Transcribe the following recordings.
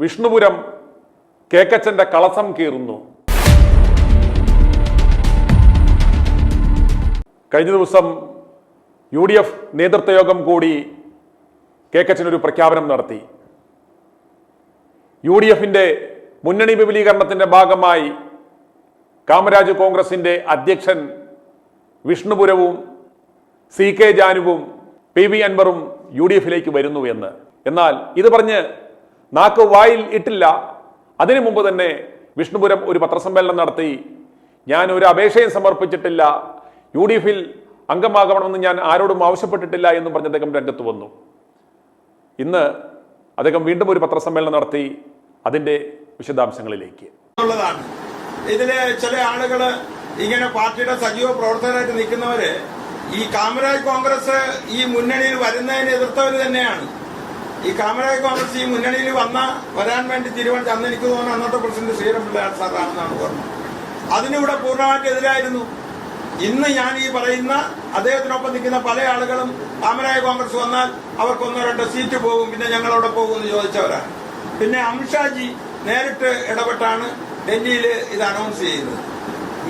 വിഷ്ണുപുരം കേക്കച്ചന്റെ കളസം കീറുന്നു. കഴിഞ്ഞ ദിവസം UDF നേതൃത്വയോഗം കൂടി കേക്കച്ചനൊരു പ്രഖ്യാപനം നടത്തി. UDFന്റെ മുന്നണി വിപുലീകരണത്തിന്റെ ഭാഗമായി കാമരാജ് കോൺഗ്രസിന്റെ അധ്യക്ഷൻ വിഷ്ണുപുരവും CK ജാനുവും PV അൻവറും UDFിലേക്ക് വരുന്നു എന്ന്. എന്നാൽ ഇത് പറഞ്ഞ് നാക്ക് വായിൽ ഇട്ടില്ല. അതിനു മുമ്പ് തന്നെ വിഷ്ണുപുരം ഒരു പത്രസമ്മേളനം നടത്തി. ഞാൻ ഒരു അപേക്ഷയും സമർപ്പിച്ചിട്ടില്ല, UDFിൽ അംഗമാകണമെന്ന് ഞാൻ ആരോടും ആവശ്യപ്പെട്ടിട്ടില്ല എന്നും പറഞ്ഞ് അദ്ദേഹം രംഗത്ത് വന്നു. ഇന്ന് അദ്ദേഹം വീണ്ടും ഒരു പത്രസമ്മേളനം നടത്തി. അതിന്റെ വിശദാംശങ്ങളിലേക്ക്. ഇതിലെ ചില ആളുകള് ഇങ്ങനെ പാർട്ടിയുടെ സജീവ പ്രവർത്തകരായിട്ട് നിൽക്കുന്നവര് ഈ കാമരാജ് കോൺഗ്രസ് ഈ മുന്നണിയിൽ വരുന്നതിന് എതിർത്തവര് തന്നെയാണ്. ഈ കാമരാജ് കോൺഗ്രസ് ഈ മുന്നണിയിൽ വരാൻ വേണ്ടി തീരുമാനിച്ച അന്ന് എനിക്ക് തോന്നുന്നു അന്നത്തെ പ്രസിഡന്റ് ശ്രീരംപിള്ള സാറാണെന്നാണ് ഓർമ്മ. അതിനിവിടെ പൂർണ്ണമായിട്ട് എതിരായിരുന്നു. ഇന്ന് ഞാൻ ഈ പറയുന്ന അദ്ദേഹത്തിനൊപ്പം നിൽക്കുന്ന പല ആളുകളും കാമരാജ് കോൺഗ്രസ് വന്നാൽ അവർക്ക് 1-2 സീറ്റ് പോകും, പിന്നെ ഞങ്ങളവിടെ പോകും എന്ന് ചോദിച്ചവരാണ്. പിന്നെ അമിത്ഷാജി നേരിട്ട് ഇടപെട്ടാണ് ഡൽഹിയിൽ ഇത് അനൗൺസ് ചെയ്യുന്നത്.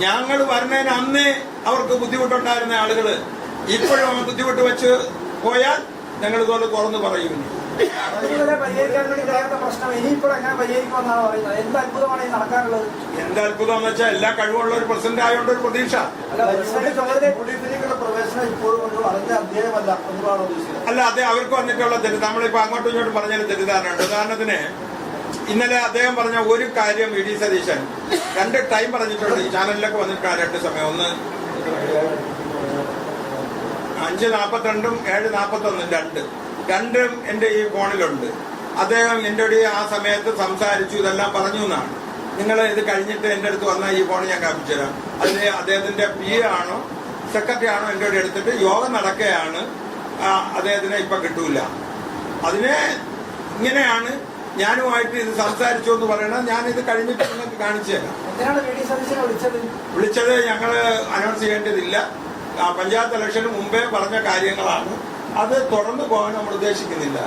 ഞങ്ങൾ വരുന്നതിന് അന്നേ അവർക്ക് ബുദ്ധിമുട്ടുണ്ടായിരുന്ന ആളുകള് ഇപ്പോഴും ബുദ്ധിമുട്ട് വെച്ച് പോയാൽ ഞങ്ങൾ ഇതുപോലെ തുറന്നു പറയുന്നു. എന്ത് അത്ഭുതം എന്ന് വെച്ചാൽ എല്ലാ കഴിവുള്ള ഒരു പ്രസിഡന്റ് ആയതുകൊണ്ട് ഒരു പ്രതീക്ഷ. അല്ല, അത് അവർക്ക് വന്നിട്ടുള്ള നമ്മളിപ്പോ അങ്ങോട്ടും ഇങ്ങോട്ടും പറഞ്ഞാലും തെറ്റിദ്ധാരണയുണ്ട്. ഉദാഹരണത്തിന് ഇന്നലെ അദ്ദേഹം പറഞ്ഞ ഒരു കാര്യം VD സതീശൻ 2 ടൈം പറഞ്ഞിട്ടുണ്ട്. ഈ ചാനലിലൊക്കെ വന്നിട്ടാണ് 2 സമയം, ഒന്ന് 5:42 7:41 രണ്ടും എന്റെ ഈ ഫോണിലുണ്ട്. അദ്ദേഹം എന്റെ ആ സമയത്ത് സംസാരിച്ചു, ഇതെല്ലാം പറഞ്ഞു എന്നാണ്. നിങ്ങൾ ഇത് കഴിഞ്ഞിട്ട് എന്റെ അടുത്ത് വന്നാൽ ഈ ഫോൺ ഞാൻ കാണിച്ചു തരാം. അതിന് അദ്ദേഹത്തിന്റെ PA ആണോ സെക്രട്ടറി ആണോ എന്റെ കൂടെ എടുത്തിട്ട് യോഗം നടക്കുകയാണ്, അദ്ദേഹത്തിനെ ഇപ്പൊ കിട്ടൂല. അതിനെ ഇങ്ങനെയാണ് ഞാനുമായിട്ട് ഇത് സംസാരിച്ചു എന്ന് പറയണത്. ഞാൻ ഇത് കഴിഞ്ഞിട്ട് നിങ്ങൾക്ക് കാണിച്ചു തരാം. വിളിച്ചത് ഞങ്ങള് അനൗൺസ് ചെയ്യേണ്ടതില്ല. പഞ്ചായത്ത് ഇലക്ഷന് മുമ്പേ പറഞ്ഞ കാര്യങ്ങളാണ്. അത് തുടർന്ന് പോകാൻ നമ്മൾ ഉദ്ദേശിക്കുന്നില്ല.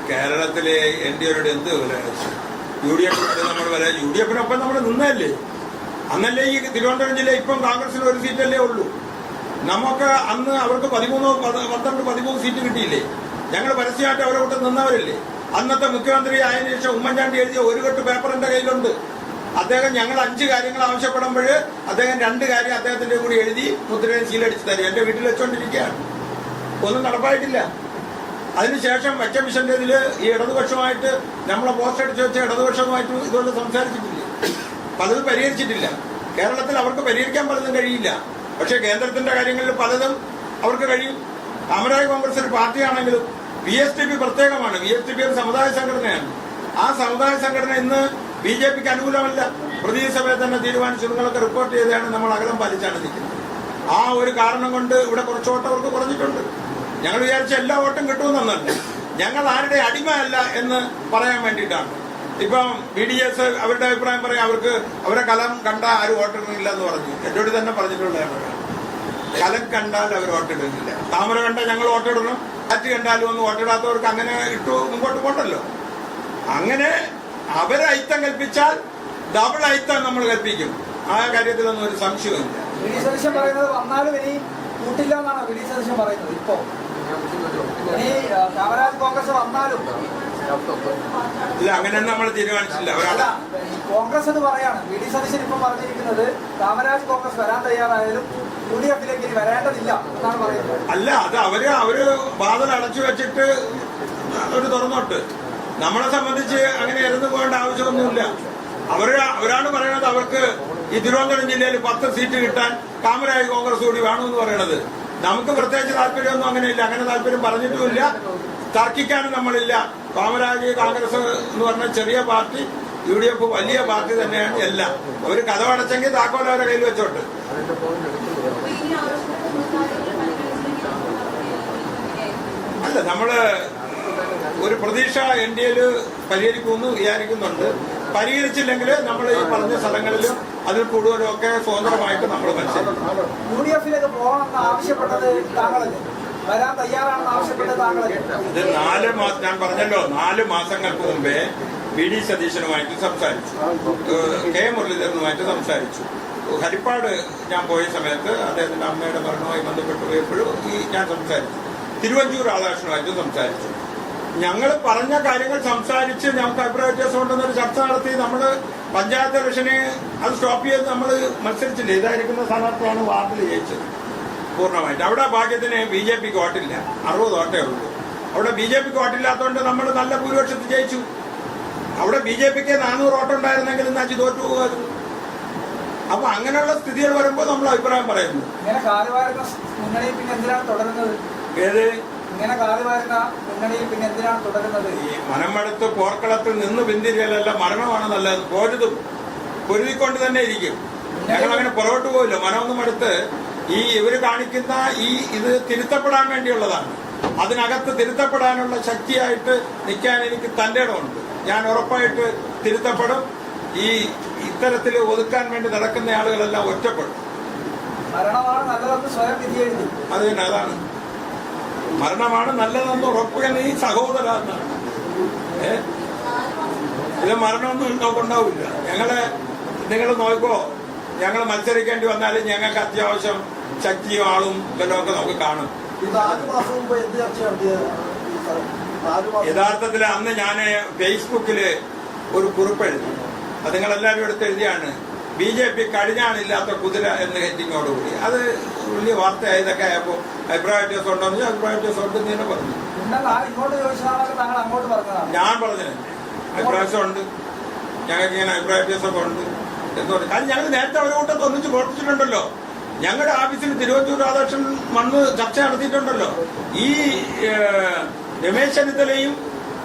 കേരളത്തിലെ NDAയോട് എന്ത് UDF നമ്മൾ വരാം. UDFിനൊപ്പം നമ്മൾ നിന്നല്ലേ. അന്നല്ലേ ഈ തിരുവനന്തപുരം ജില്ല ഇപ്പം കോൺഗ്രസിന് 1 സീറ്റല്ലേ ഉള്ളൂ. നമുക്ക് അന്ന് അവർക്ക് 13 സീറ്റ് കിട്ടിയില്ലേ. ഞങ്ങൾ പരസ്യമായിട്ട് അവരെ കൂട്ട് നിന്നവരല്ലേ. അന്നത്തെ മുഖ്യമന്ത്രി ആയതിനു ശേഷം ഉമ്മൻചാണ്ടി എഴുതിയ 1 കെട്ട് പേപ്പർ എന്റെ കയ്യിലുണ്ട്. അദ്ദേഹം ഞങ്ങൾ 5 കാര്യങ്ങൾ ആവശ്യപ്പെടുമ്പോൾ അദ്ദേഹം 2 കാര്യം അദ്ദേഹത്തിന്റെ കൂടി എഴുതി മുദ്രയും സീലടിച്ചു തരും. എന്റെ വീട്ടിൽ വെച്ചോണ്ടിരിക്കുകയാണ്. ഒന്നും നടപ്പായിട്ടില്ല. അതിനുശേഷം വെച്ച മിഷന്റെ ഇതില് ഈ ഇടതുപക്ഷമായിട്ട് നമ്മളെ പോസ്റ്റ് അടിച്ചു വെച്ച ഇടതുപക്ഷമായിട്ട് ഇതുപോലെ സംസാരിച്ചിട്ടില്ല. പലതും പരിഹരിച്ചിട്ടില്ല. കേരളത്തിൽ അവർക്ക് പരിഹരിക്കാൻ പലതും കഴിയില്ല. പക്ഷെ കേന്ദ്രത്തിന്റെ കാര്യങ്ങളിൽ പലതും അവർക്ക് കഴിയും. കാമരാജ് കോൺഗ്രസ് ഒരു പാർട്ടിയാണെങ്കിലും VSTP പ്രത്യേകമാണ്. VSTP ഒരു സമുദായ സംഘടനയാണ്. ആ സമുദായ സംഘടന ഇന്ന് BJPക്ക് അനുകൂലമല്ല. പ്രതിനിധിസഭയെ തന്നെ തീരുമാനിച്ചു. നിങ്ങളൊക്കെ റിപ്പോർട്ട് ചെയ്താണ് നമ്മൾ അകലം പാലിച്ചാണ് നിൽക്കുന്നത്. ആ ഒരു കാരണം കൊണ്ട് ഇവിടെ കുറച്ച് വോട്ട് അവർക്ക് കുറഞ്ഞിട്ടുണ്ട്. ഞങ്ങൾ വിചാരിച്ച എല്ലാ വോട്ടും കിട്ടുമെന്നല്ല, ഞങ്ങൾ ആരുടെ അടിമയല്ല എന്ന് പറയാൻ വേണ്ടിയിട്ടാണ്. ഇപ്പം BDS അവരുടെ അഭിപ്രായം പറയാം, അവരെ കലം കണ്ടാൽ ആരും വോട്ടിടുന്നില്ല എന്ന് പറഞ്ഞു. എന്നോട് തന്നെ പറഞ്ഞിട്ടുള്ളതാണ്. കലം കണ്ടാൽ അവർ വോട്ടിടുന്നില്ല. താമര കണ്ടാൽ ഞങ്ങൾ വോട്ടിടണം, കാറ്റ് കണ്ടാലും ഒന്ന് വോട്ടിടാത്തവർക്ക് അങ്ങനെ ഇട്ടു മുമ്പോട്ട് പോണ്ടല്ലോ. അങ്ങനെ അവരെ അയിത്തം കൽപ്പിച്ചാൽ ഡബിൾ അയിത്തം നമ്മൾ കൽപ്പിക്കും. ആ കാര്യത്തിലൊന്നും ഒരു സംശയമില്ല. ഇല്ല, അങ്ങനെ നമ്മൾ തീരുമാനിച്ചില്ല. കോൺഗ്രസ് എന്ന് പറയാണ്. VD സതീശൻ ഇപ്പം പറഞ്ഞിരിക്കുന്നത് കാമരാജ് കോൺഗ്രസ് വരാൻ തയ്യാറായാലും UDFിലേക്ക് വരേണ്ടതില്ല എന്നാണ് പറയുന്നത്. അല്ല, അത് അവര് വാതിൽ അടച്ചു വെച്ചിട്ട് അവര് തുറന്നോട്ട്. നമ്മളെ സംബന്ധിച്ച് അങ്ങനെ ഇറന്നു പോകേണ്ട ആവശ്യമൊന്നുമില്ല. അവരാണ് പറയണത് അവർക്ക് ഈ തിരുവനന്തപുരം ജില്ലയിൽ 10 സീറ്റ് കിട്ടാൻ കാമരാജ് കോൺഗ്രസ് കൂടി വേണമെന്ന് പറയണത്. നമുക്ക് പ്രത്യേകിച്ച് താല്പര്യമൊന്നും അങ്ങനെയില്ല. അങ്ങനെ താല്പര്യം പറഞ്ഞിട്ടുമില്ല, തർക്കിക്കാനും നമ്മളില്ല. കാമരാജ് കോൺഗ്രസ് എന്ന് പറഞ്ഞ ചെറിയ പാർട്ടി, UDF വലിയ പാർട്ടി തന്നെയാണ്. എല്ലാം അവര് കഥവടച്ചെങ്കിൽ താക്കോൽ അവരെ കയ്യിൽ വെച്ചോട്ട്. അല്ല, നമ്മള് ഒരു പ്രതീക്ഷ NDAയിൽ പരിഹരിക്കുമെന്ന് വിചാരിക്കുന്നുണ്ട്. പരിഹരിച്ചില്ലെങ്കിൽ നമ്മൾ ഈ പറഞ്ഞ സ്ഥലങ്ങളിലും അതിൽ കൂടുതലും ഒക്കെ സ്വതന്ത്രമായിട്ട് നമ്മൾ മത്സരിക്കും. UDF-ലേക്ക് പോകണമെന്ന് ആവശ്യപ്പെട്ടത് താങ്കളല്ലേ? വരാൻ തയ്യാറാണെന്ന് ആവശ്യപ്പെട്ടത് താങ്കളല്ലേ? ഇത് 4 മാസം ഞാൻ പറഞ്ഞല്ലോ, 4 മാസങ്ങൾക്ക് മുമ്പേ VD സതീശനുമായിട്ട് സംസാരിച്ചു, K മുരളീധരനുമായിട്ട് സംസാരിച്ചു. ഹരിപ്പാട് ഞാൻ പോയ സമയത്ത് അദ്ദേഹത്തിന്റെ അമ്മയുടെ മരണവുമായി ബന്ധപ്പെട്ട് പോയപ്പോഴും ഞാൻ സംസാരിച്ചു. തിരുവഞ്ചൂർ രാധാകൃഷ്ണനുമായിട്ട് സംസാരിച്ചു. ഞങ്ങൾ പറഞ്ഞ കാര്യങ്ങൾ സംസാരിച്ച് ഞങ്ങൾക്ക് അഭിപ്രായ വ്യത്യാസം ഉണ്ടെന്നൊരു ചർച്ച നടത്തി. നമ്മൾ പഞ്ചായത്ത് ഇലക്ഷന് അത് സ്റ്റോപ്പ് ചെയ്ത് നമ്മൾ മത്സരിച്ചില്ല. ഇതായിരിക്കുന്ന സ്ഥാനാർത്ഥിയാണ് വാർഡിൽ ജയിച്ചത് പൂർണ്ണമായിട്ട്. അവിടെ ഭാഗ്യത്തിന് BJPക്ക് വോട്ടില്ല, 60 വോട്ടേ ഉള്ളൂ. അവിടെ BJPക്ക് വോട്ടില്ലാത്തതുകൊണ്ട് നമ്മൾ നല്ല ഭൂരിപക്ഷത്തിൽ ജയിച്ചു. അവിടെ BJPക്ക് 400 വോട്ടുണ്ടായിരുന്നെങ്കിൽ ഇന്ന് അജി തോറ്റു പോകുമായിരുന്നു. അപ്പൊ അങ്ങനെയുള്ള സ്ഥിതികൾ വരുമ്പോൾ നമ്മൾ അഭിപ്രായം പറയുന്നു. ഇങ്ങനെ കാലുവാരുന്ന മുന്നണിയിൽ പിന്നെ എന്തിനാണ് തുടരുന്നത്? ഏത് ഇങ്ങനെ കാലുവാരുന്ന മുന്നണിയിൽ പിന്നെ എന്തിനാണ് തുടരുന്നത്? ഈ മനമെടുത്ത് പോർക്കളത്തിൽ നിന്ന് പിന്തിരിയലല്ല, മരണമാണ് നല്ലത്. പൊരുതിക്കൊണ്ട് തന്നെ ഇരിക്കും. ഞങ്ങൾ അങ്ങനെ പുറകോട്ട് പോയില്ല. മനമൊന്നും എടുത്ത് ഇവര് കാണിക്കുന്ന ഇത് തിരുത്തപ്പെടാൻ വേണ്ടിയുള്ളതാണ്. അതിനകത്ത് തിരുത്തപ്പെടാനുള്ള ശക്തിയായിട്ട് നിൽക്കാൻ എനിക്ക് തന്റെ ഇടമുണ്ട്. ഞാൻ ഉറപ്പായിട്ട് തിരുത്തപ്പെടും. ഇത്തരത്തിൽ ഒതുക്കാൻ വേണ്ടി നടക്കുന്ന ആളുകളെല്ലാം ഒറ്റപ്പെടും. മരണമാണ് നല്ലതെന്ന് സ്വയം വിധി എഴുതി. അത് തന്നെ, അതാണ് മരണമാണ് നല്ലതെന്ന് ഉറപ്പുകൾ ഈ സഹോദര എന്നാണ്. ഇത് മരണമൊന്നും നോക്കുണ്ടാവില്ല. നിങ്ങൾ നോക്കോ, ഞങ്ങൾ മത്സരിക്കേണ്ടി വന്നാലും ഞങ്ങൾക്ക് അത്യാവശ്യം ശക്തിയും ആളും ഒക്കെ നമുക്ക് കാണും. യഥാർത്ഥത്തിൽ അന്ന് ഞാൻ ഫേസ്ബുക്കില് ഒരു കുറിപ്പ് എഴുതി. അത് നിങ്ങളെല്ലാവരും എടുത്ത് എഴുതിയാണ്. BJP കടിഞ്ഞാണില്ലാത്ത കുതിര എന്ന ഹെഡിങ്ങോടുകൂടി. അത് വലിയ വാർത്തയായതൊക്കെ ആയപ്പോൾ അഭിപ്രായ വ്യത്യാസം ഉണ്ടോന്ന് ചോദിച്ചാൽ അഭിപ്രായ വ്യത്യാസം ഉണ്ടെന്ന് തന്നെ പറഞ്ഞു. ഞാൻ പറഞ്ഞു അഭിപ്രായ വ്യത്യാസം ഉണ്ട്, ഞങ്ങൾക്ക് ഇങ്ങനെ അഭിപ്രായ വ്യത്യാസമൊക്കെ ഉണ്ട് എന്ന് പറഞ്ഞു. കാരണം ഞങ്ങൾ നേരത്തെ അവരെ കൂട്ടത്ത് ഒന്നിച്ച് പ്രവർത്തിച്ചിട്ടുണ്ടല്ലോ. ഞങ്ങളുടെ ഓഫീസിൽ തിരുവഞ്ചൂർ രാധാകൃഷ്ണൻ വന്ന് ചർച്ച നടത്തിയിട്ടുണ്ടല്ലോ. ഈ രമേശ് ചെന്നിത്തലയും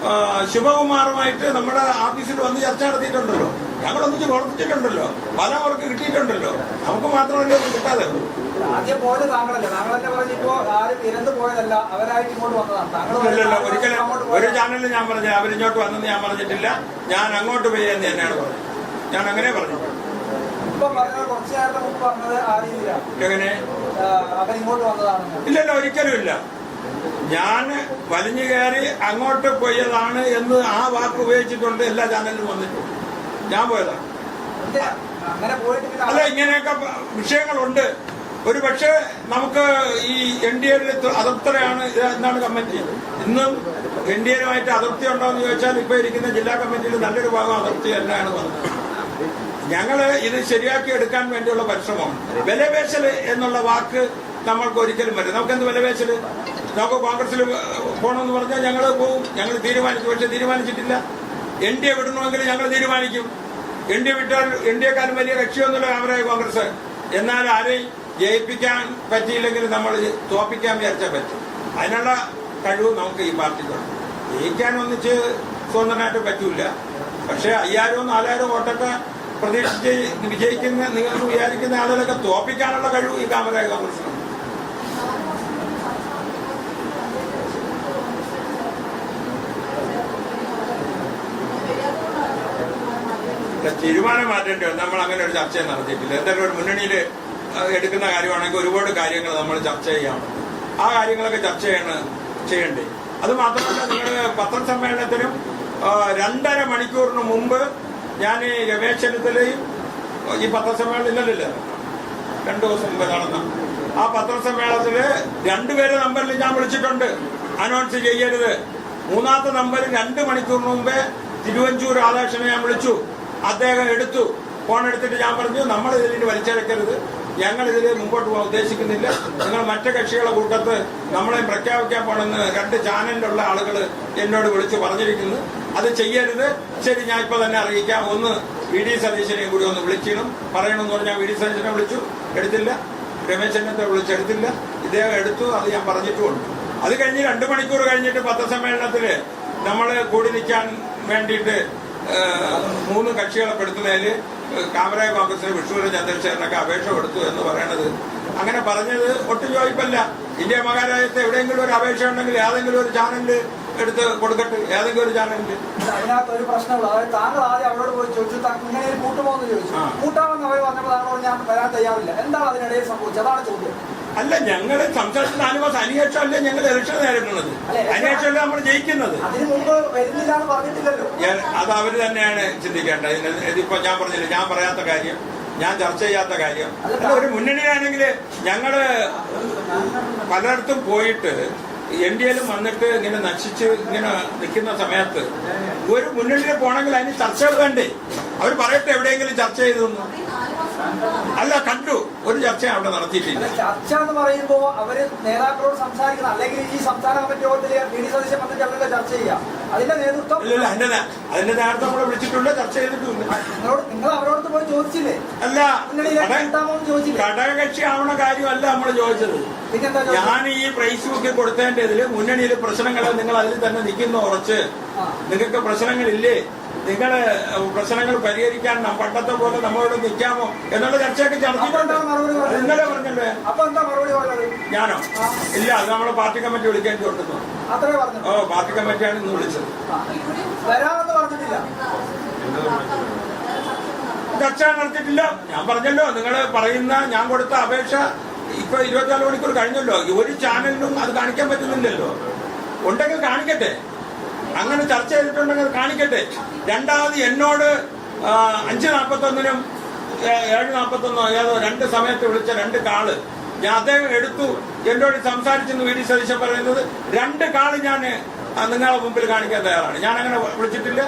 ശിവകുമാറുമായിട്ട് നമ്മുടെ ഓഫീസിൽ വന്ന് ചർച്ച നടത്തിയിട്ടുണ്ടല്ലോ. ഞങ്ങളൊന്നിച്ച് പ്രവർത്തിച്ചിട്ടുണ്ടല്ലോ. ഫലം അവർക്ക് കിട്ടിയിട്ടുണ്ടല്ലോ. നമുക്ക് മാത്രമല്ലേ കിട്ടാതെ. ആദ്യം പോയത് താങ്കളല്ലേ? താങ്കളെന്നെ പറഞ്ഞിപ്പോ ആരും ഇരന്ന് പോയതല്ല, അവരായിട്ട് ഇങ്ങോട്ട് വന്നതാണ്. ഇല്ലല്ലോ, ഒരിക്കലും ഒരു ചാനലിൽ ഞാൻ പറഞ്ഞത് അവരിങ്ങോട്ട് വന്നെന്ന് ഞാൻ പറഞ്ഞിട്ടില്ല. ഞാൻ അങ്ങോട്ട് പോയി എന്ന് തന്നെയാണ് പറഞ്ഞത്. ഞാൻ അങ്ങനെ പറഞ്ഞു. ഇപ്പൊ പറഞ്ഞത് കുറച്ചു നേരത്തെ മുമ്പ് പറഞ്ഞത് ആ രീതിയിലാണ്. എങ്ങനെ? അവരിങ്ങോട്ട് വന്നതാണ്. ഇല്ലല്ലോ, ഒരിക്കലും ഇല്ല. ഞാൻ വലിഞ്ഞു കയറി അങ്ങോട്ട് പോയതാണ് എന്ന് ആ വാക്ക് ഉപയോഗിച്ചിട്ടുണ്ട്. എല്ലാ ചാനലിലും വന്നിട്ടുണ്ട്. ഞാൻ പോയതാണ്. അല്ല, ഇങ്ങനെയൊക്കെ വിഷയങ്ങളുണ്ട്. ഒരു പക്ഷേ നമുക്ക് ഈ NDA-യിൽ അതൃപ്തരാണ് എന്നാണ് കമ്മിറ്റി. ഇന്നും NDA-യുമായിട്ട് അതൃപ്തി ഉണ്ടോ എന്ന് ചോദിച്ചാൽ ഇപ്പൊ ഇരിക്കുന്ന ജില്ലാ കമ്മിറ്റിയിൽ നല്ലൊരു ഭാഗം അതൃപ്തി തന്നെയാണ് പറഞ്ഞത്. ഞങ്ങള് ഇത് ശരിയാക്കി എടുക്കാൻ വേണ്ടിയുള്ള പരിശ്രമമാണ്. വിലപേശല് എന്നുള്ള വാക്ക് നമ്മൾക്ക് ഒരിക്കലും വരും. നമുക്കെന്ത് വിലപേശല്? നമുക്ക് കോൺഗ്രസിൽ പോകണമെന്ന് പറഞ്ഞാൽ ഞങ്ങൾ പോകും. ഞങ്ങൾ തീരുമാനിച്ചു. പക്ഷെ തീരുമാനിച്ചിട്ടില്ല. NDA വിടണമെങ്കിൽ ഞങ്ങൾ തീരുമാനിക്കും. NDA വിട്ടാൽ NDA-ക്കാരും വലിയ കക്ഷിയൊന്നുമില്ല കാമരാജ് കോൺഗ്രസ്. എന്നാൽ ആരെയും ജയിപ്പിക്കാൻ പറ്റിയില്ലെങ്കിൽ നമ്മൾ തോപ്പിക്കാൻ വിചാരിച്ചാൽ പറ്റും. അതിനുള്ള കഴിവ് നമുക്ക് ഈ പാർട്ടിക്കുണ്ട്. ജയിക്കാൻ ഒന്നിച്ച് സ്വന്തമായിട്ട് പറ്റൂല. പക്ഷെ 5000 4000 വോട്ടൊക്കെ പ്രതീക്ഷിച്ച് വിജയിക്കുന്ന നിങ്ങൾക്ക് വിചാരിക്കുന്ന ആളുകളൊക്കെ തോപ്പിക്കാനുള്ള കഴിവ് ഈ കാമരാജ് കോൺഗ്രസിനുണ്ട്. തീരുമാനം മാറ്റേണ്ടി വരും. നമ്മൾ അങ്ങനെ ഒരു ചർച്ച നടത്തിയിട്ടില്ല. എന്തായാലും ഒരു മുന്നണിയിൽ എടുക്കുന്ന കാര്യമാണെങ്കിൽ ഒരുപാട് കാര്യങ്ങൾ നമ്മൾ ചർച്ച ചെയ്യാം. ആ കാര്യങ്ങളൊക്കെ ചർച്ച ചെയ്യണ്ടേ. അത് മാത്രമല്ല, നിങ്ങളുടെ പത്രസമ്മേളനത്തിനും 2.5 മണിക്കൂറിന് മുമ്പ് ഞാൻ രമേശ് ചെന്നിത്തലയും ഈ പത്രസമ്മേളനം ഇല്ലല്ലോ 2 ദിവസം മുമ്പ് നടന്ന ആ പത്രസമ്മേളനത്തില് 2 പേരെ നമ്പറിൽ ഞാൻ വിളിച്ചിട്ടുണ്ട്. അനൗൺസ് ചെയ്യരുത്. 3ാമത്തെ നമ്പർ 2 മണിക്കൂറിന് മുമ്പേ തിരുവഞ്ചൂർ രാധാകൃഷ്ണനെ ഞാൻ വിളിച്ചു. അദ്ദേഹം എടുത്തു. ഫോൺ എടുത്തിട്ട് ഞാൻ പറഞ്ഞു, നമ്മൾ ഇതിന് വലിച്ചെടുക്കരുത്. ഞങ്ങൾ ഇതിൽ മുമ്പോട്ട് പോകാൻ ഉദ്ദേശിക്കുന്നില്ല. നിങ്ങൾ മറ്റു കക്ഷികളെ കൂട്ടത്ത് നമ്മളെ പ്രഖ്യാപിക്കാൻ പോണെന്ന് 2 ചാനലിലുള്ള ആളുകൾ എന്നോട് വിളിച്ച് പറഞ്ഞിരിക്കുന്നു. അത് ചെയ്യരുത്. ശരി, ഞാൻ ഇപ്പൊ തന്നെ അറിയിക്കാം. ഒന്ന് VD സതീശനെയും കൂടി ഒന്ന് വിളിക്കണം പറയണമെന്ന് പറഞ്ഞാൽ VD സതീശനെ വിളിച്ചു, എടുത്തില്ല. രമേശ് ചെന്നിത്തല വിളിച്ചെടുത്തില്ല. ഇദ്ദേഹം എടുത്തു. അത് ഞാൻ പറഞ്ഞിട്ടുമുണ്ട്. അത് കഴിഞ്ഞ് 2 മണിക്കൂർ കഴിഞ്ഞിട്ട് പത്രസമ്മേളനത്തില് നമ്മൾ കൂടി നിൽക്കാൻ വേണ്ടിയിട്ട് 3 കക്ഷികളെ പെടുത്തുന്നതിൽ കാമരാജ് കോൺഗ്രസിന് വിഷ്ണുവിനെ ചന്ദ്രശേഖരനൊക്കെ അപേക്ഷ കൊടുത്തു എന്ന് പറയണത് അങ്ങനെ പറഞ്ഞത് ഒട്ടും യോജിപ്പല്ല. ഇന്ത്യ മഹാരാജ്യത്ത് എവിടെയെങ്കിലും ഒരു അപേക്ഷ ഉണ്ടെങ്കിൽ ഏതെങ്കിലും ഒരു ചാനലിൽ എടുത്ത് കൊടുക്കട്ടെ ഏതെങ്കിലും ഒരു ചാനലിൽ. അതിനകത്ത് ഒരു പ്രശ്നമുള്ളൂ. അതായത് താങ്കൾ ആദ്യം അവരോട് പോയി ചോദിച്ചു ഇങ്ങനെ ഒരു കൂട്ടുപോകുന്നു ചോദിച്ചു. കൂട്ടാമെന്ന് അവർ പറഞ്ഞപ്പോൾ താങ്കളോട് ഞാൻ വരാൻ തയ്യാറില്ല. എന്താണ് അതിനിടയിൽ സംഭവിച്ചത്? അതാണ് ചോദ്യം. അല്ല, ഞങ്ങള് സംസ്ഥാനത്ത് 4 മാസം അതിനുശേഷമല്ലേ ഞങ്ങൾ ഇലക്ഷൻ നേരിടുന്നത്, അതിനുശേഷമല്ലേ നമ്മൾ ജയിക്കുന്നത്. അതിന് മുമ്പ് വരുന്നില്ല എന്ന് പറഞ്ഞിട്ടില്ലല്ലോ. അത് അവര് തന്നെയാണ് ചിന്തിക്കേണ്ടത്. ഇതിപ്പോ ഞാൻ പറഞ്ഞില്ല, ഞാൻ പറയാത്ത കാര്യം, ഞാൻ ചർച്ച ചെയ്യാത്ത കാര്യം. ഒരു മുന്നണിയാണെങ്കിൽ ഞങ്ങള് പലയിടത്തും പോയിട്ട് NDAയിലും വന്നിട്ട് ഇങ്ങനെ നശിച്ച് ഇങ്ങനെ നിൽക്കുന്ന സമയത്ത് ഒരു മുന്നണിയിൽ പോകണമെങ്കിൽ അതിന് ചർച്ചകൾ വേണ്ടേ? അവർ പറയട്ടെ എവിടെയെങ്കിലും ചർച്ച ചെയ്തെന്ന്. അല്ല, കണ്ടു, ഒരു ചർച്ച അവിടെ നടത്തിയിട്ടില്ല. ചർച്ച എന്ന് പറയുമ്പോ അവര് നേതാക്കളോട് സംസാരിക്കണം, അല്ലെങ്കിൽ ഈ സംസ്ഥാന കമ്മിറ്റി യോഗത്തില് VD സതീശൻ വന്നിട്ട് അവരുടെ ചർച്ച ചെയ്യാം. അതിന്റെ നേതൃത്വം ഇല്ല, അതിന്റെ നേതൃത്വം നമ്മളെ വിളിച്ചിട്ടുണ്ട്, ചർച്ച ചെയ്തിട്ടുണ്ട്. നിങ്ങൾ അവരോട് പോയി ചോദിച്ചില്ലേ? അല്ല, ഘടകകക്ഷി ആവണ കാര്യമല്ല നമ്മൾ ചോദിച്ചത്. ഞാൻ ഈ പ്രൈസ് ബുക്ക് കൊടുത്തതിന്റെ ഇതില് മുന്നണിയിലെ പ്രശ്നങ്ങൾ നിങ്ങൾ അതിൽ തന്നെ നിൽക്കുന്ന ഉറച്ച്, നിങ്ങൾക്ക് പ്രശ്നങ്ങളില്ലേ, നിങ്ങള് പ്രശ്നങ്ങൾ പരിഹരിക്കാൻ പണ്ടത്തെ പോലെ നമ്മളോട് നിൽക്കാമോ എന്നുള്ള ചർച്ചയൊക്കെ നടത്തിയിട്ടുണ്ട്. ഇന്നലെ പറഞ്ഞല്ലേ? ഞാനോ? ഇല്ല, അത് നമ്മളെ പാർട്ടി കമ്മിറ്റി വിളിക്കേണ്ടി കൊടുക്കുന്നു. പാർട്ടി കമ്മിറ്റിയാണ് ഇന്ന് വിളിച്ചത്. ചർച്ച നടത്തിയിട്ടില്ല. ഞാൻ പറഞ്ഞല്ലോ, നിങ്ങൾ പറയുന്ന ഞാൻ കൊടുത്ത അപേക്ഷ ഇപ്പൊ 24 മണിക്കൂർ കഴിഞ്ഞല്ലോ. ഒരു ചാനലിനും അത് കാണിക്കാൻ പറ്റുന്നില്ലല്ലോ. ഉണ്ടെങ്കിൽ കാണിക്കട്ടെ, അങ്ങനെ ചർച്ച ചെയ്തിട്ടുണ്ടെങ്കിൽ കാണിക്കട്ടെ. രണ്ടാമത് എന്നോട് 5:41 7:41 ഏതോ 2 സമയത്ത് വിളിച്ച 2 കാള് ഞാൻ അദ്ദേഹം എടുത്തു എന്നോട് സംസാരിച്ചെന്ന് VD സതീശൻ പറയുന്നത് 2 കാള് ഞാൻ നിങ്ങളെ മുമ്പിൽ കാണിക്കാൻ തയ്യാറാണ്. ഞാൻ അങ്ങനെ വിളിച്ചിട്ടില്ല.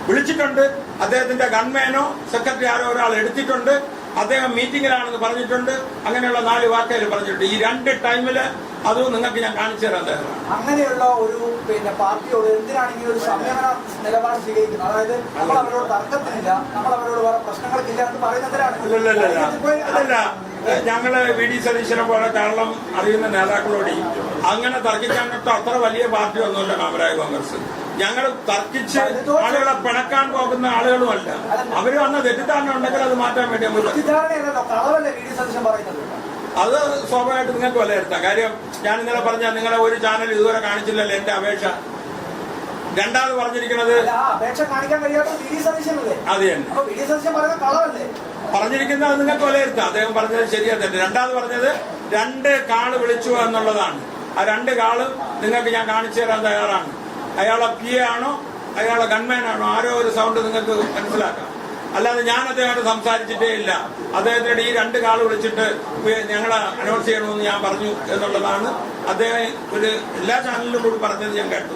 വിളിച്ചിട്ടുണ്ട്. അദ്ദേഹത്തിന്റെ ഗൺമാനോ സെക്രട്ടറി ആരോ ഒരാൾ എടുത്തിട്ടുണ്ട്. അദ്ദേഹം മീറ്റിംഗിലാണെന്ന് പറഞ്ഞിട്ടുണ്ട്. അങ്ങനെയുള്ള 4 വാക്കുകൾ പറഞ്ഞിട്ടുണ്ട്. ഈ 2 ടൈമില് അതും നിങ്ങൾക്ക് ഞാൻ കാണിച്ചു തരാൻ തയ്യാറാണ്. അങ്ങനെയുള്ള ഒരു പാർട്ടിയോട് എന്തിനാണെങ്കിൽ ഒരു സംയമന നിലപാട് സ്വീകരിക്കുന്നത്? അതായത് നമ്മൾ അവരോട് തർക്കത്തിനില്ല, നമ്മൾ അവരോട് വേറെ പ്രശ്നങ്ങൾക്കില്ല എന്ന് പറയുന്നതിനാണ്. അല്ലല്ല, ഞങ്ങള് VD സതീശനെ പോലെ കേരളം അറിയുന്ന നേതാക്കളോട് അങ്ങനെ തർക്കിക്കാനൊക്കെ അത്ര വലിയ പാർട്ടി ഒന്നുമില്ല കാമരാജ് കോൺഗ്രസ്. ഞങ്ങൾ തർക്കിച്ച് ആളുകളെ പിണക്കാൻ പോകുന്ന ആളുകളുമല്ല. അവര് വന്ന തെറ്റിദ്ധാരണ ഉണ്ടെങ്കിൽ അത് മാറ്റാൻ വേണ്ടി അത് സ്വാഭാവികമായിട്ട് നിങ്ങൾക്ക് വിലയിരുത്താം. കാര്യം ഞാൻ ഇന്നലെ പറഞ്ഞ നിങ്ങളെ ഒരു ചാനൽ ഇതുവരെ കാണിച്ചില്ലല്ലോ എന്റെ അപേക്ഷ. രണ്ടാമത് പറഞ്ഞിരിക്കുന്നത് അത് തന്നെ പറഞ്ഞിരിക്കുന്നത്, അത് നിങ്ങൾക്ക് വിലയിരുത്താം. അദ്ദേഹം പറഞ്ഞത് ശരിയാ തന്നെ. രണ്ടാമത് പറഞ്ഞത് 2 കാള് വിളിച്ചു എന്നുള്ളതാണ്. ആ 2 കാള് നിങ്ങൾക്ക് ഞാൻ കാണിച്ചു തരാൻ തയ്യാറാണ്. അയാളെ PA ആണോ അയാളെ ഗൺമാനാണോ ആരോ ഒരു സൗണ്ട് നിങ്ങൾക്ക് മനസ്സിലാക്കാം. അല്ലാതെ ഞാൻ അദ്ദേഹമായിട്ട് സംസാരിച്ചിട്ടേ ഇല്ല. അദ്ദേഹത്തിന്റെ ഈ 2 കാള് വിളിച്ചിട്ട് ഞങ്ങളെ അനൗൺസ് ചെയ്യണമെന്ന് ഞാൻ പറഞ്ഞു എന്നുള്ളതാണ് അദ്ദേഹം ഒരു എല്ലാ ചാനലിലും കൂടി പറഞ്ഞത് ഞാൻ കേട്ടു.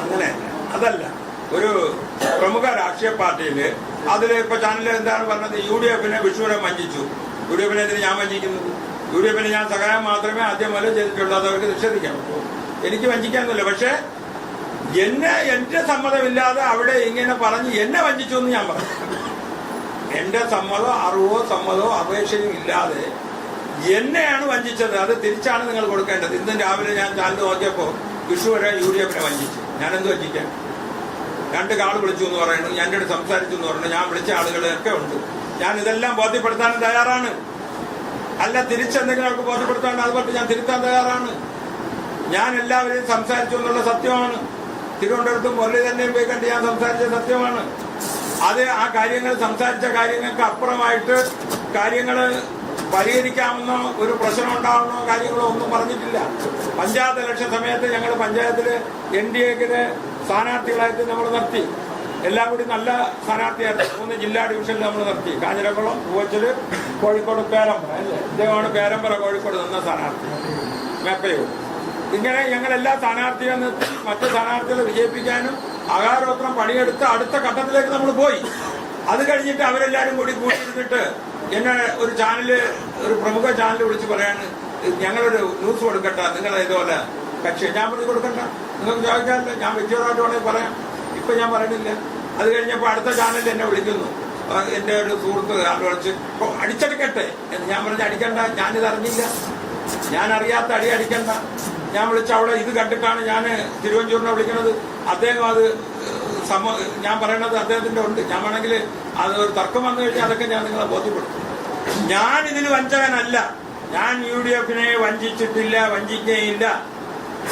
അങ്ങനെ അതല്ല, ഒരു പ്രമുഖ രാഷ്ട്രീയ പാർട്ടിയില് അതിൽ ഇപ്പൊ ചാനലിൽ എന്താണ് പറഞ്ഞത്? UDFനെ വിഷുവിനെ വഞ്ചിച്ചു. UDFനെതിരെ ഞാൻ വഞ്ചിക്കുന്നത്? UDFന് ഞാൻ സഹായം മാത്രമേ ആദ്യം മുതൽ ചെയ്തിട്ടുള്ളൂ. അത് അവർക്ക് നിഷേധിക്കാൻ പറ്റുമോ? എനിക്ക് വഞ്ചിക്കാന്നില്ല. പക്ഷെ എന്റെ സമ്മതമില്ലാതെ അവിടെ ഇങ്ങനെ പറഞ്ഞ് എന്നെ വഞ്ചിച്ചു എന്ന് ഞാൻ പറഞ്ഞു. എന്റെ സമ്മതോ അറിവോ സമ്മതോ അപേക്ഷയും ഇല്ലാതെ എന്നെയാണ് വഞ്ചിച്ചത്. അത് തിരിച്ചാണ് നിങ്ങൾ കൊടുക്കേണ്ടത്. ഇന്ന് രാവിലെ ഞാൻ ചാനൽ നോക്കിയപ്പോ വിഷു വരെ UDFനെ വഞ്ചിച്ചു. ഞാനെന്ത് വഞ്ചിക്കാൻ? 2 കാള് വിളിച്ചു എന്ന് പറയുന്നു, ഞാൻ എൻ്റെ സംസാരിച്ചു എന്ന് പറയുന്നു, ഞാൻ വിളിച്ച ആളുകളൊക്കെ ഉണ്ട്. ഞാൻ ഇതെല്ലാം ബോധ്യപ്പെടുത്താനും തയ്യാറാണ്. അല്ല, തിരിച്ചെന്തെങ്കിലും അവർക്ക് ബോധ്യപ്പെടുത്താണ്ട് അതുപോലെ ഞാൻ തിരുത്താൻ തയ്യാറാണ്. ഞാൻ എല്ലാവരെയും സംസാരിച്ചു എന്നുള്ള സത്യമാണ്. തിരുവനന്തപുരത്തും മുരളി തന്നെയും പോയി കണ്ട് ഞാൻ സംസാരിച്ച സത്യമാണ്. അത് ആ കാര്യങ്ങൾ സംസാരിച്ച കാര്യങ്ങൾക്ക് അപ്പുറമായിട്ട് കാര്യങ്ങൾ പരിഹരിക്കാമെന്നോ ഒരു പ്രശ്നം ഉണ്ടാവുന്നോ കാര്യങ്ങളോ ഒന്നും പറഞ്ഞിട്ടില്ല. പഞ്ചായത്ത് ഇലക്ഷൻ സമയത്ത് ഞങ്ങൾ പഞ്ചായത്തില് NDAക്ക് സ്ഥാനാർത്ഥികളായിട്ട് നമ്മൾ നിർത്തി. എല്ലാം കൂടി നല്ല സ്ഥാനാർത്ഥിയായിരുന്നു. 3 ജില്ലാ ഡിവിഷനിൽ നമ്മൾ നിർത്തി. കാഞ്ഞിരക്കുളം, പൂവച്ചല്, കോഴിക്കോട് പേരമ്പറ. അല്ലേ, ഇദ്ദേഹമാണ് പേരമ്പറ കോഴിക്കോട് നിന്ന സ്ഥാനാർത്ഥി. മേപ്പയോ ഇങ്ങനെ ഞങ്ങൾ എല്ലാ സ്ഥാനാർത്ഥികളെ നിർത്തി മറ്റു സ്ഥാനാർത്ഥികളെ വിജയിപ്പിക്കാനും അകാരോത്രം പണിയെടുത്ത് അടുത്ത ഘട്ടത്തിലേക്ക് നമ്മൾ പോയി. അത് കഴിഞ്ഞിട്ട് അവരെല്ലാരും കൂടി കൂട്ടിയിരുന്നിട്ട് എന്നെ ഒരു ചാനല്, ഒരു പ്രമുഖ ചാനൽ വിളിച്ച് പറയാണ്, ഞങ്ങളൊരു ന്യൂസ് കൊടുക്കട്ടെ, നിങ്ങളെ ഇതുപോലെ കക്ഷി. ഞാൻ പറഞ്ഞു കൊടുക്കണ്ട, നിങ്ങൾക്ക് ചോദിക്കാറില്ല, ഞാൻ വ്യക്തിപരമായിട്ട് വേണമെങ്കിൽ പറയാം. ഇപ്പൊ ഞാൻ പറയുന്നില്ല. അത് കഴിഞ്ഞപ്പോൾ അടുത്ത ചാനലിൽ എന്നെ വിളിക്കുന്നു, എന്റെ ഒരു സുഹൃത്ത് വിളിച്ച് അടിച്ചടിക്കട്ടെ എന്ന്. ഞാൻ പറഞ്ഞു അടിക്കണ്ട, ഞാനിത് അറിഞ്ഞില്ല, ഞാൻ അറിയാത്ത അടി അടിക്കണ്ട. ഞാൻ വിളിച്ച അവിടെ ഇത് കണ്ടിട്ടാണ് ഞാൻ തിരുവഞ്ചൂരിനെ വിളിക്കുന്നത്. അദ്ദേഹം അത് ഞാൻ പറയണത് അദ്ദേഹത്തിന്റെ ഉണ്ട്. ഞാൻ വേണമെങ്കിൽ അത് ഒരു തർക്കം വന്നു കഴിഞ്ഞാൽ അതൊക്കെ ഞാൻ നിങ്ങളെ ബോധ്യപ്പെടുത്തും. ഞാൻ ഇതിൽ വഞ്ചകനല്ല. ഞാൻ UDF വഞ്ചിച്ചിട്ടില്ല, വഞ്ചിക്കുകയില്ല.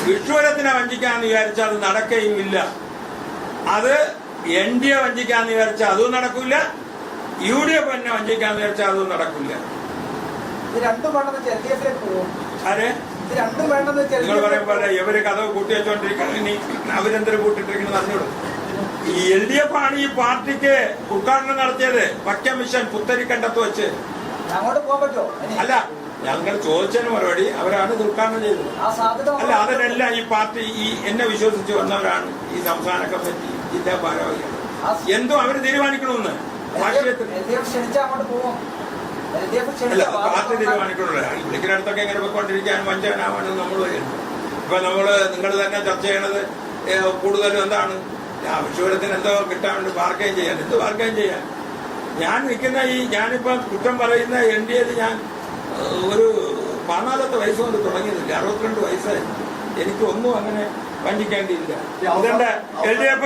വിഷ്ണുപുരത്തിനെ വഞ്ചിക്കാന്ന് വിചാരിച്ചാൽ അത് നടക്കുകയുമില്ല. അത് NDA വഞ്ചിക്കാന്ന് വിചാരിച്ചാൽ അതും നടക്കില്ല, UDF തന്നെ വഞ്ചിക്കാന്ന് വിചാരിച്ചാൽ അതും നടക്കില്ല. ആരെ നിങ്ങൾ പറയുമ്പോൾ ഇവര് കഥ കൂട്ടി വെച്ചോണ്ടിരിക്കണം. ഇനി അവരെന്തൊരു കൂട്ടിട്ടിരിക്കുന്നത് അറിഞ്ഞോളൂ. ഈ LDF ആണ് ഈ പാർട്ടിക്ക് ഉദ്ഘാടനം നടത്തിയത്. വക്ക മിഷൻ പുത്തരിക്കണ്ടത്ത് വെച്ച്. അല്ല, ഞങ്ങൾ ചോദിച്ചതിന് മറുപടി അവരാണ് ഇത് ഉദ്ഘാടനം ചെയ്തത്. അല്ല, അതിനെല്ലാം ഈ പാർട്ടി എന്നെ വിശ്വസിച്ച് വന്നവരാണ് ഈ സംസ്ഥാന കമ്മിറ്റി, ജില്ലാ ഭാരവാഹികൾ. എന്തോ അവര് തീരുമാനിക്കണമെന്ന് രാഷ്ട്രീയത്തിൽ അല്ല, പാർട്ടി തീരുമാനിക്കണമല്ലോ. വിളിക്കുന്നിടത്തൊക്കെ ഇങ്ങനെ പോയിക്കൊണ്ടിരിക്കാൻ വഞ്ചനാവാണ് നമ്മൾ പറയുന്നത്. ഇപ്പൊ നിങ്ങൾ തന്നെ ചർച്ച ചെയ്യണത് കൂടുതലും എന്താണ്, വിഷുപുരത്തിന് എന്തോ കിട്ടാൻ വേണ്ടി ബാർഗൈൻ ചെയ്യാൻ. എന്ത് ബാർഗൈൻ ചെയ്യാൻ? ഞാൻ നിൽക്കുന്ന ഞാനിപ്പോ കുറ്റം പറയുന്ന NDA ഞാൻ ഒരു 14 വയസ്സ് കൊണ്ട് തുടങ്ങിയതില്ല, 62 വയസ്സായി. എനിക്കൊന്നും അങ്ങനെ വഞ്ചിക്കേണ്ടിയില്ല. അതുകൊണ്ട് LDF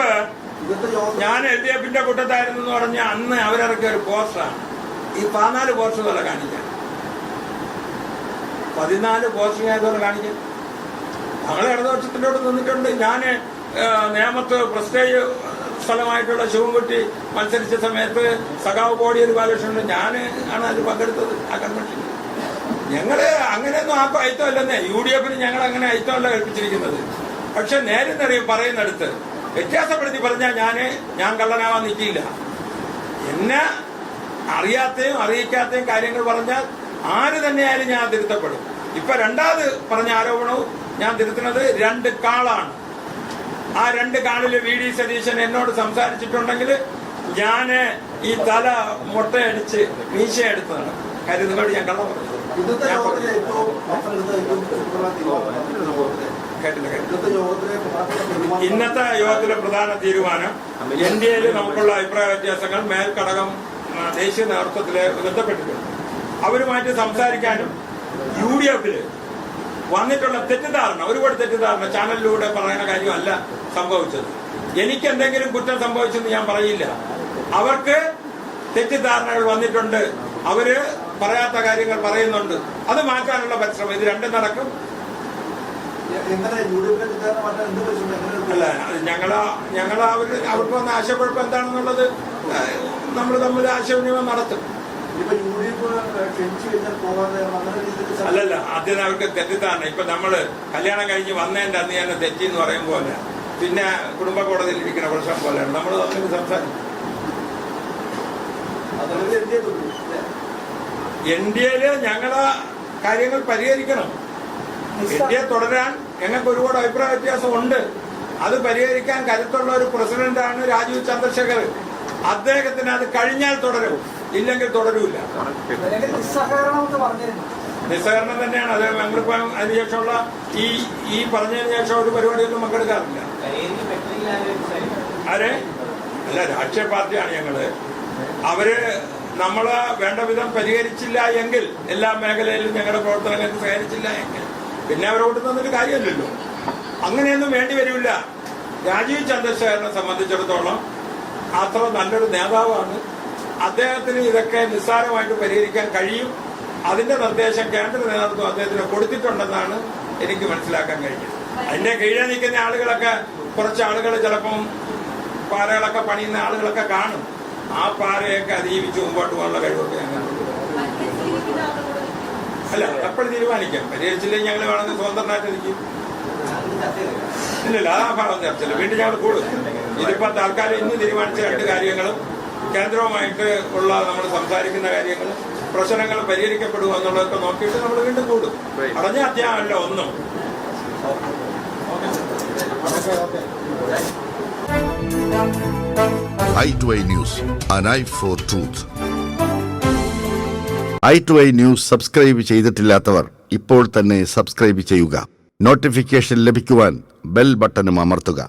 ഞാൻ LDFന്റെ കൂട്ടത്തായിരുന്നു എന്ന് പറഞ്ഞാൽ അന്ന് അവരിറക്കിയ ഒരു പോസ്റ്ററാണ് ഈ 14 പോസ്റ്ററുകളെ കാണിക്കാൻ. 14 പോസ്റ്ററുകളെ കാണിക്കാൻ ഞങ്ങൾ ഇടതുപക്ഷത്തിൻ്റെ കൂടെ നിന്നിട്ടുണ്ട്. ഞാൻ നേമത്ത് പ്രസ്റ്റേജ് സ്ഥലമായിട്ടുള്ള ശിവൻകുട്ടി മത്സരിച്ച സമയത്ത് സഖാവ് കോടിയേരി ബാലകൃഷ്ണൻ ഞാൻ ആണ് അതിൽ പങ്കെടുത്തത്. ആ കൺവെൻഷൻ ഞങ്ങള് അങ്ങനെയൊന്നും ആ അയിത്തമല്ലെന്നേ. UDF ഞങ്ങൾ അങ്ങനെ അയിത്തമല്ല കൽപ്പിച്ചിരിക്കുന്നത്. പക്ഷെ നേരെ നിറയും പറയുന്നിടത്ത് വ്യത്യാസപ്പെടുത്തി പറഞ്ഞാൽ ഞാൻ കള്ളനാവാൻ നിൽക്കില്ല. എന്നെ അറിയാത്തയും അറിയിക്കാത്തയും കാര്യങ്ങൾ പറഞ്ഞാൽ ആര് തന്നെയായാലും ഞാൻ തിരുത്തപ്പെടും. ഇപ്പൊ രണ്ടാമത് പറഞ്ഞ ആരോപണവും ഞാൻ തിരുത്തുന്നത് 2 കാളാണ്. ആ 2 കാളില് VD സതീശൻ എന്നോട് സംസാരിച്ചിട്ടുണ്ടെങ്കിൽ ഞാൻ ഈ തല മുട്ടയടിച്ച് മീശയെടുത്തതാണ്. കാര്യം നിങ്ങളോട് ഞാൻ കള്ളം പറഞ്ഞു. ഇന്നത്തെ യോഗത്തിലെ പ്രധാന തീരുമാനം NDAയിൽ നമുക്കുള്ള അഭിപ്രായ വ്യത്യാസങ്ങൾ മേൽഘടകം ദേശീയ നേതൃത്വത്തില് ബന്ധപ്പെട്ടിട്ടുണ്ട്. അവരുമായിട്ട് സംസാരിക്കാനും UDFില് വന്നിട്ടുള്ള തെറ്റിദ്ധാരണ, ഒരുപാട് തെറ്റിദ്ധാരണ ചാനലിലൂടെ പറയുന്ന കാര്യമല്ല സംഭവിച്ചത്. എനിക്ക് എന്തെങ്കിലും കുറ്റം സംഭവിച്ചെന്ന് ഞാൻ പറയില്ല. അവർക്ക് തെറ്റിദ്ധാരണകൾ വന്നിട്ടുണ്ട്, അവര് പറയാത്ത കാര്യങ്ങൾ പറയുന്നുണ്ട്. അത് മാറ്റാനുള്ള പരിശ്രമം ഇത് രണ്ടും നടക്കും. അല്ല, അവർക്ക് വന്ന ആശയക്കുഴപ്പം എന്താണെന്നുള്ളത് നമ്മൾ തമ്മിൽ ആശയവിനിമയം നടത്തും. അല്ലല്ല, ആദ്യം അവർക്ക് തെറ്റിദ്ധാരണ. ഇപ്പൊ നമ്മള് കല്യാണം കഴിഞ്ഞ് വന്നതിന്റെ അന്ന് തന്നെ തെറ്റി എന്ന് പറയും പോലെ, പിന്നെ കുടുംബ കോടതിയിൽ ഇരിക്കുന്ന പ്രശ്നം പോലെയാണ് നമ്മൾ തമ്മിൽ സംസാരിക്കും. NDAയില് ഞങ്ങളെ കാര്യങ്ങൾ പരിഹരിക്കണം. NDA തുടരാൻ ഞങ്ങൾക്ക് ഒരുപാട് അഭിപ്രായ വ്യത്യാസം ഉണ്ട്. അത് പരിഹരിക്കാൻ കരുത്തുള്ള ഒരു പ്രസിഡന്റാണ് രാജീവ് ചന്ദ്രശേഖർ. അദ്ദേഹത്തിന് അത് കഴിഞ്ഞാൽ തുടരും, ഇല്ലെങ്കിൽ തുടരൂല. നിസ്സഹകരണം തന്നെയാണ് അത്. ഞങ്ങളിപ്പം അതിനുശേഷമുള്ള ഈ പറഞ്ഞതിന് ശേഷം ഒരു പരിപാടിയൊന്നും പങ്കെടുക്കാറില്ല. ആരെ അല്ല, രാഷ്ട്രീയ പാർട്ടിയാണ് ഞങ്ങള്. അവര് നമ്മളെ വേണ്ട വിധം പരിഹരിച്ചില്ല എങ്കിൽ, എല്ലാ മേഖലയിലും ഞങ്ങളുടെ പ്രവർത്തനങ്ങൾക്ക് സഹകരിച്ചില്ല എങ്കിൽ പിന്നെ അവരോട് തന്നൊരു കാര്യമല്ലല്ലോ. അങ്ങനെയൊന്നും വേണ്ടി വരില്ല. രാജീവ് ചന്ദ്രശേഖരനെ സംബന്ധിച്ചിടത്തോളം അത്ര നല്ലൊരു നേതാവാണ്. അദ്ദേഹത്തിന് ഇതൊക്കെ നിസ്സാരമായിട്ട് പരിഹരിക്കാൻ കഴിയും. അതിന്റെ നിർദ്ദേശം കേന്ദ്ര നേതൃത്വം അദ്ദേഹത്തിന് കൊടുത്തിട്ടുണ്ടെന്നാണ് എനിക്ക് മനസ്സിലാക്കാൻ കഴിഞ്ഞത്. അതിന്റെ കീഴെ നിൽക്കുന്ന ആളുകളൊക്കെ, കുറച്ച് ആളുകൾ ചിലപ്പം പാറകളൊക്കെ പണിയുന്ന ആളുകളൊക്കെ കാണും. ആ പാറയൊക്കെ അതിജീവിച്ച് മുമ്പോട്ട് പോകാനുള്ള കഴിവൊക്കെ ഞങ്ങൾ അല്ല എപ്പോഴും തീരുമാനിക്കാം. പരിഹരിച്ചില്ലെങ്കിൽ ഞങ്ങൾ വേണമെങ്കിൽ സ്വതന്ത്രമായിട്ട് ഇരിക്കും. ഇല്ലല്ല, ആ ഭാഗം ചർച്ചയില്ല. വീണ്ടും ഞങ്ങൾ കൂടും. ഇതിപ്പോ തൽക്കാലം ഇന്ന് തീരുമാനിച്ച 2 കാര്യങ്ങളും കേന്ദ്രവുമായിട്ട് ഉള്ള നമ്മൾ സംസാരിക്കുന്ന കാര്യങ്ങളും പ്രശ്നങ്ങൾ പരിഹരിക്കപ്പെടുക എന്നുള്ളതൊക്കെ നോക്കിയിട്ട് നമ്മൾ വീണ്ടും കൂടും. അടഞ്ഞ അധ്യായമല്ല ഒന്നും. i2i News, an eye for truth. i2i News subscribe ചെയ്തിട്ടില്ലാത്തവർ ഇപ്പോൾ തന്നെ സബ്സ്ക്രൈബ് ചെയ്യുക. നോട്ടിഫിക്കേഷൻ ലഭിക്കുവാൻ ബെൽ ബട്ടണും അമർത്തുക.